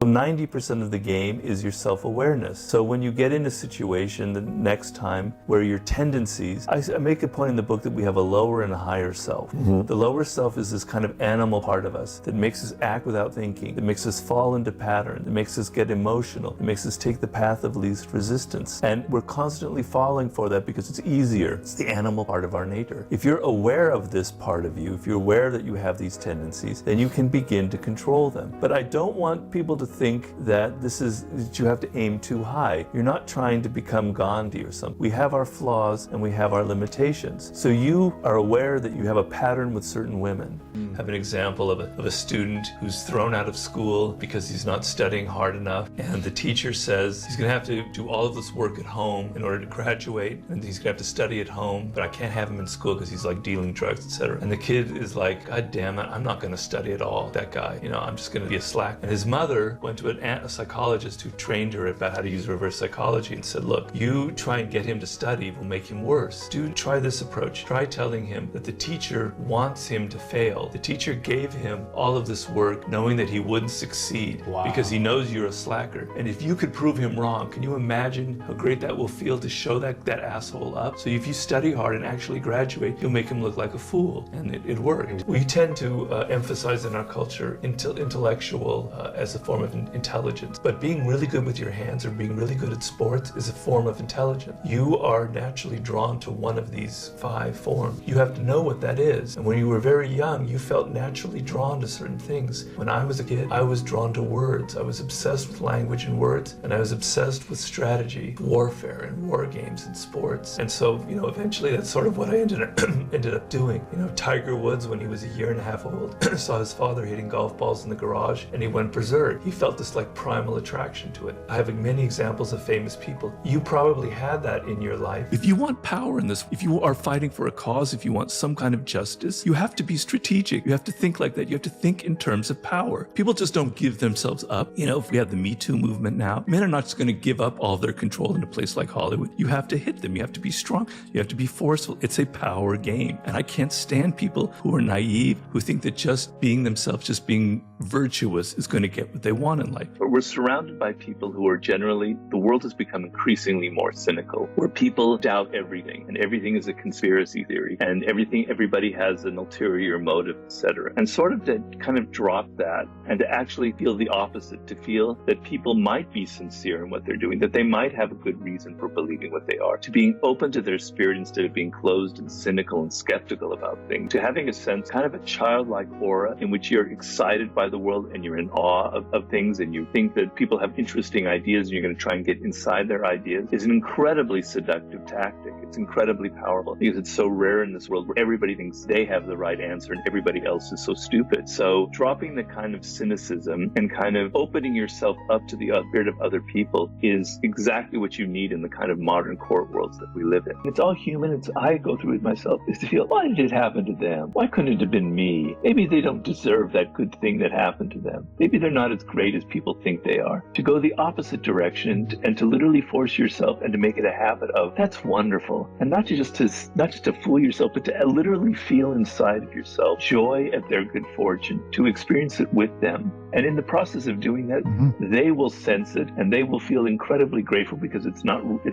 90% of the game is your self-awareness. So when you get in a situation the next time where your tendencies, I make a point in the book that we have a lower and a higher self. The lower self is this kind of animal part of us that makes us act without thinking, that makes us fall into pattern, that makes us get emotional, that makes us take the path of least resistance. And we're constantly falling for that because it's easier. It's the animal part of our nature. If you're aware of this part of you, if you're aware that you have these tendencies, then you can begin to control them. But I don't want people to think that that you have to aim too high. You're not trying to become Gandhi or something. We have our flaws and we have our limitations. So you are aware that you have a pattern with certain women. Have an example of a student who's thrown out of school because he's not studying hard enough, and the teacher says he's gonna have to do all of this work at home in order to graduate, and he's gonna have to study at home, but I can't have him in school because he's like dealing drugs, etc. And the kid is like, God damn it, I'm not gonna study at all, that guy. I'm just gonna be a slack. And his mother went to a psychologist who trained her about how to use reverse psychology and said, look, you try and get him to study will make him worse. Dude, try this approach. Try telling him that the teacher wants him to fail. The teacher gave him all of this work knowing that he wouldn't succeed because he knows you're a slacker. And if you could prove him wrong, can you imagine how great that will feel to show that asshole up? So if you study hard and actually graduate, you'll make him look like a fool. And it worked. We tend to emphasize in our culture intellectual as a form of intelligence. But being really good with your hands or being really good at sports is a form of intelligence. You are naturally drawn to one of these 5 forms. You have to know what that is. And when you were very young, you felt naturally drawn to certain things. When I was a kid, I was drawn to words. I was obsessed with language and words, and I was obsessed with strategy, warfare, and war games and sports. And so, eventually that's sort of what I ended up doing. Tiger Woods, when he was a year and a half old, saw his father hitting golf balls in the garage, and he went berserk. He felt this like primal attraction to it. I have many examples of famous people. You probably had that in your life. If you want power in this, if you are fighting for a cause, if you want some kind of justice, you have to be strategic. You have to think like that. You have to think in terms of power. People just don't give themselves up. If we have the Me Too movement now, men are not just going to give up all their control in a place like Hollywood. You have to hit them. You have to be strong. You have to be forceful. It's a power game. And I can't stand people who are naive, who think that just being themselves, just being virtuous is going to get what they want in life. But we're surrounded by people who are generally, the world has become increasingly more cynical, where people doubt everything, and everything is a conspiracy theory, and everybody has an ulterior motive, etc. And sort of to kind of drop that and to actually feel the opposite, to feel that people might be sincere in what they're doing, that they might have a good reason for believing what they are, to being open to their spirit instead of being closed and cynical and skeptical about things, to having a sense, kind of a childlike aura in which you're excited by the world and you're in awe of things, and you think that people have interesting ideas and you're going to try and get inside their ideas, is an incredibly seductive tactic. It's incredibly powerful because it's so rare in this world where everybody thinks they have the right answer and everybody else is so stupid. So dropping the kind of cynicism and kind of opening yourself up to the spirit of other people is exactly what you need in the kind of modern court worlds that we live in. It's all human. I go through it myself, is to feel, why did it happen to them? Why couldn't it have been me? Maybe they don't deserve that good thing that happened to them. Maybe they're not as great as people think they are. To go the opposite direction and to literally force yourself and to make it a habit of, that's wonderful. And not just to fool yourself, but to literally feel inside of yourself joy at their good fortune, to experience it with them. And in the process of doing that, they will sense it and they will feel incredibly grateful because it's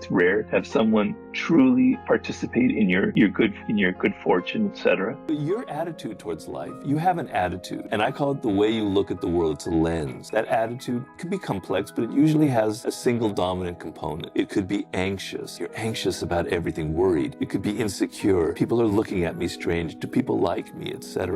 rare to have someone truly participate in your good fortune, etc. Your attitude towards life, you have an attitude, and I call it the way you look at the world. It's a lens. That attitude can be complex, but it usually has a single dominant component. It could be anxious. You're anxious about everything, worried. It could be insecure. People are looking at me strange. Do people like me, etc.